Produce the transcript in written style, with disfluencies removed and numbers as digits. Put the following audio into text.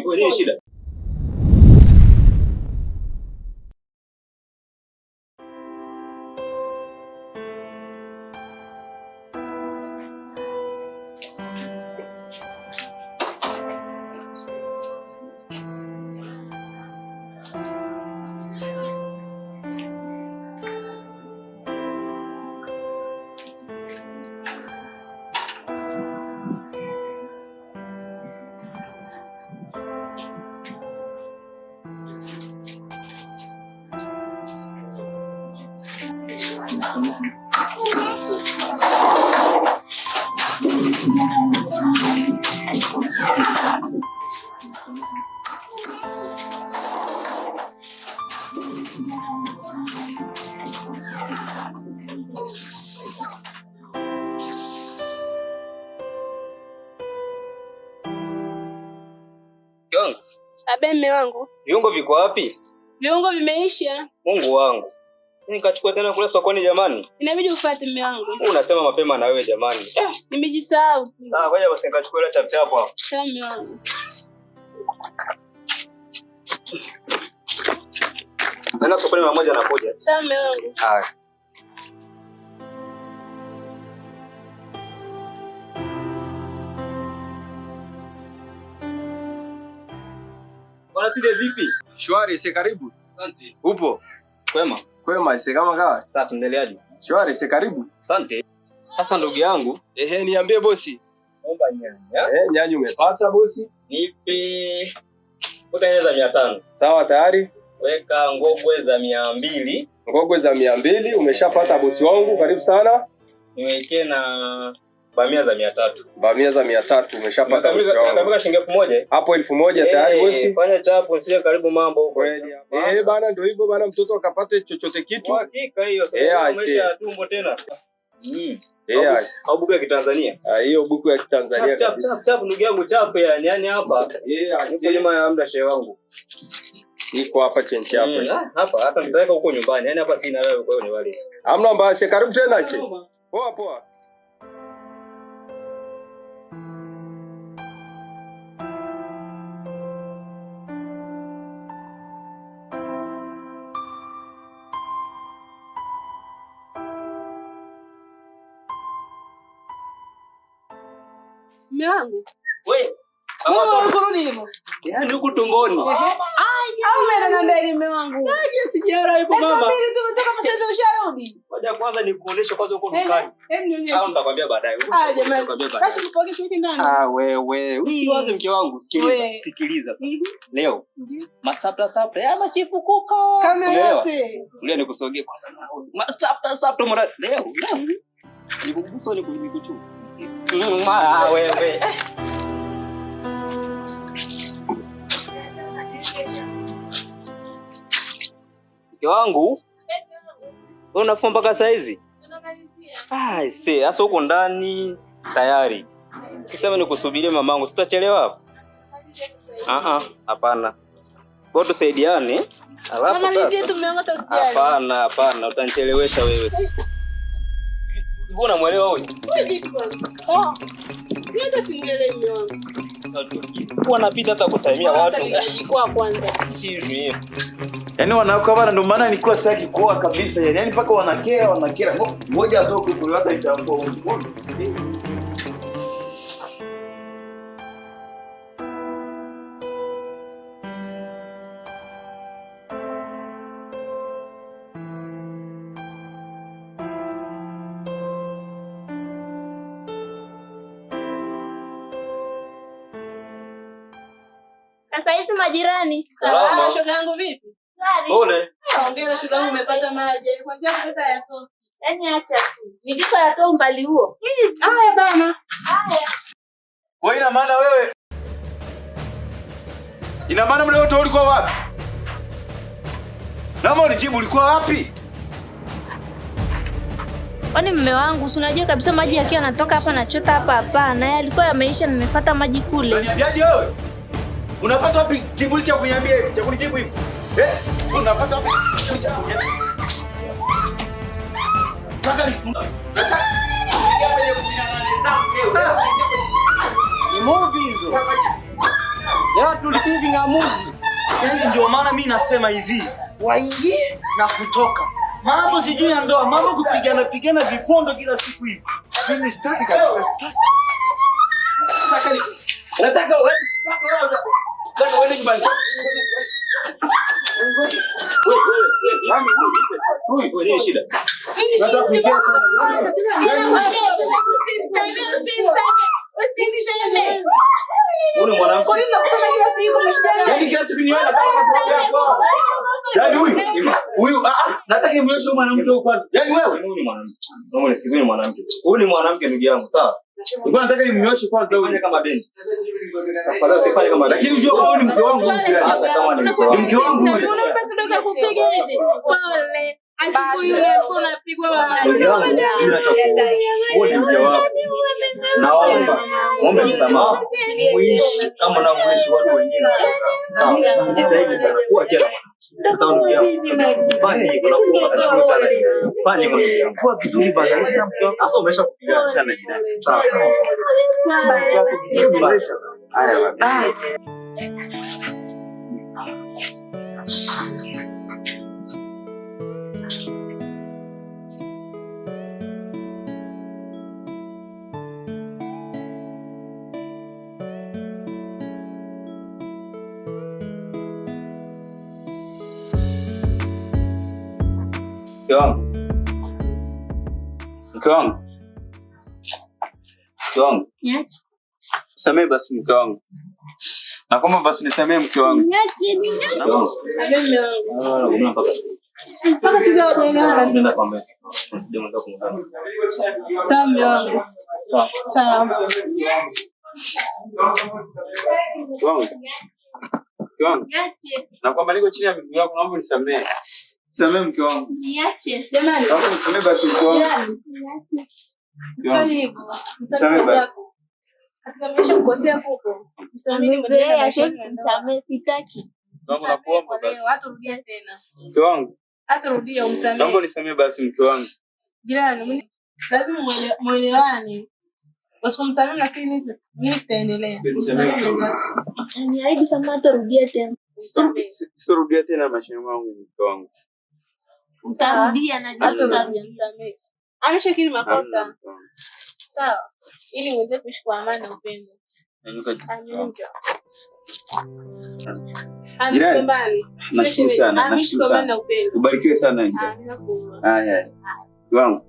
Wewe shida. Abe mme wangu. Viungo viko wapi? Viungo vimeisha. Mungu wangu. Nikachukua tena kule sokoni jamani. Inabidi ufuate mme wangu. Unasema mapema na wewe jamani. Nimejisahau. Ngoja basi nikachukua ile chap chap hapo. Sawa mme wangu. Nenda sokoni mara moja nakuja. Sawa mme wangu. Haya. Bwana Side vipi? Shwari, si karibu. Asante. Upo? Kwema. Kwema, si kama kawa. Sasa tuendeleaje? Shwari, si karibu. Asante. Sasa ndugu yangu, Niambie bosi. Naomba nyanya. Nyanya umepata bosi? Nipe kuta za 500. Sawa tayari. Weka ngogwe za 200. Ngogwe za 200 umeshapata bosi wangu, karibu sana. Niwekee na bamia za 300. Bamia za 300 umeshapata bosi wangu. Nataka shilingi 1000. Hapo 1000 tayari bosi. Fanya chapo sio karibu mambo huko. Kweli. Bana ndio hivyo bana, mtoto akapate chochote kitu. Hakika hiyo sasa umesha tumbo tena. Au buku ya Kitanzania. Hiyo buku ya Kitanzania. Chap ndugu yangu chap yani hapa. Niko nyuma ya amda shehe wangu. Niko hapa chenchi hapa. Hapa hata nitaweka huko nyumbani. Yani hapa sina wewe kwa hiyo ni wale. Hamna mbaya, karibu tena isi. Poa poa. Mme wangu. Wewe. Yaani huko tumboni. Au mimi na ndani mme wangu. Sijara yuko mama. Mimi tumetoka msaidia usharudi. Ngoja kwanza nikuoneshe kwanza huko dukani. Au nitakwambia baadaye. Jamani. Basi tupokee wiki ndani. Wewe. Usiwaze mke wangu. Sikiliza sasa. Leo. Masapta ya machifu kuko. Kama yote. Tulia nikusogee kwa sababu. Masapta mara leo. Nikugusa nikuchu. Wewe. Mke wangu. Wewe unafua mpaka saa hizi? Sasa huko ndani tayari. Kisema nikusubirie mamangu, sitachelewa hapo. Hapana. Bora tusaidiane. Alafu sasa. Hapana, utanichelewesha wewe. Mbona muelewa wewe? Hata simuelewi mme wangu. Kwa napita hata kusalimia watu. Kwa kwanza. Siri. Yaani wanawake bana, ndio maana nilikuwa sitaki kuoa kabisa. Yaani mpaka wanakera. Ngoja atoke kule hata itakuwa huko. Sasa hizi majirani. Salama, shoga yangu vipi? Pole. Hongera shoga yangu, umepata maji. Kwanza kupata yatoka. Yaani acha tu. Niliko yatoa umbali huo. Haya bana. Haya. Kwa ina maana wewe. Ina maana mleo wote ulikuwa wapi? Naomba unijibu, ulikuwa wapi? Kwani mume wangu, si unajua kabisa maji yakiwa yanatoka hapa nachota hapa na yeye alikuwa yameisha, nimefuata maji kule. Unaniambiaje wewe? Unapata wapi kiburi cha kuniambia hivi? Cha kunijibu hivi? Unapata wapi kiburi cha kuniambia? Watu lipivi ngamuzi. Yaani ndio maana mimi nasema hivi, waingie na kutoka. Mambo sijui ya ndoa, mambo kupigana vipondo kila siku hivi. Mimi sitaki kabisa, sitaki. Nataka wewe nyumbani. Wewe ni shida. Nataka kuingia Usiniseme. Wewe mwanamke. Kwa nini unakusema kila siku umeshidana? Yaani kila siku niona kama sababu. Yaani huyu nataka nimnyoshe mwanamke huko kwanza. Yaani wewe ni mwanamke. Naomba nisikizeni mwanamke. Huyu ni mwanamke ndugu yangu, sawa? Nilikuwa nataka nimnyoshe kwanza huyu kama beni. Tafadhali usifanye kama beni. Lakini unajua kama ni mke wangu huyu kama ni mke wangu huyu. Unampa kidogo kupiga hivi. Pole. Asiku yule alikuwa unapigwa mama. Wewe ni mke wako. Naomba muombe msamaha. Muishi kama na muishi watu wengine. Sawa. Jitahidi sana kuwa kila mwana. Sawa ndugu yangu. Fanya hivyo na kuomba nashukuru sana. Fanya hivyo. Kuwa vizuri bana. Sasa umesha kupigana sana jirani. Sawa. Haya bana. Mke wangu. Niache. Samee basi mke wangu. Naomba basi nisamee mke wangu. Niache. Mpaka sasa wajaelewana. Tunaenda kwa mbele. Usidie mwenda kumtana. Sawa mume wangu. Sawa. Mke wangu. Niache. Naomba niko chini ya miguu yako, naomba nisamee. Samee mke wangu. Niache. Jamani. Naomba nisamee basi mke wangu. Niache. Swali hivyo. Nisamee basi. Katika maisha kukosea huko. Nimezoea nisamee sitaki. Naomba nakuomba basi. Hatarudia tena. Mke wangu. Hatarudia umsamee. Naomba nisamee basi mke wangu. Jirani, lazima muelewane. Usikumsamee lakini mimi nitaendelea. Niahidi kama hatarudia tena. Sitarudia tena maishani mwangu mke wangu. Utarudia na hatarudia, msamee. Ameshakiri makosa. Sawa. Ili uweze kuishi kwa amani na upendo. Jirani, nashukuru sana. Nashukuru sana. Ubarikiwe sana. Haya. Wangu.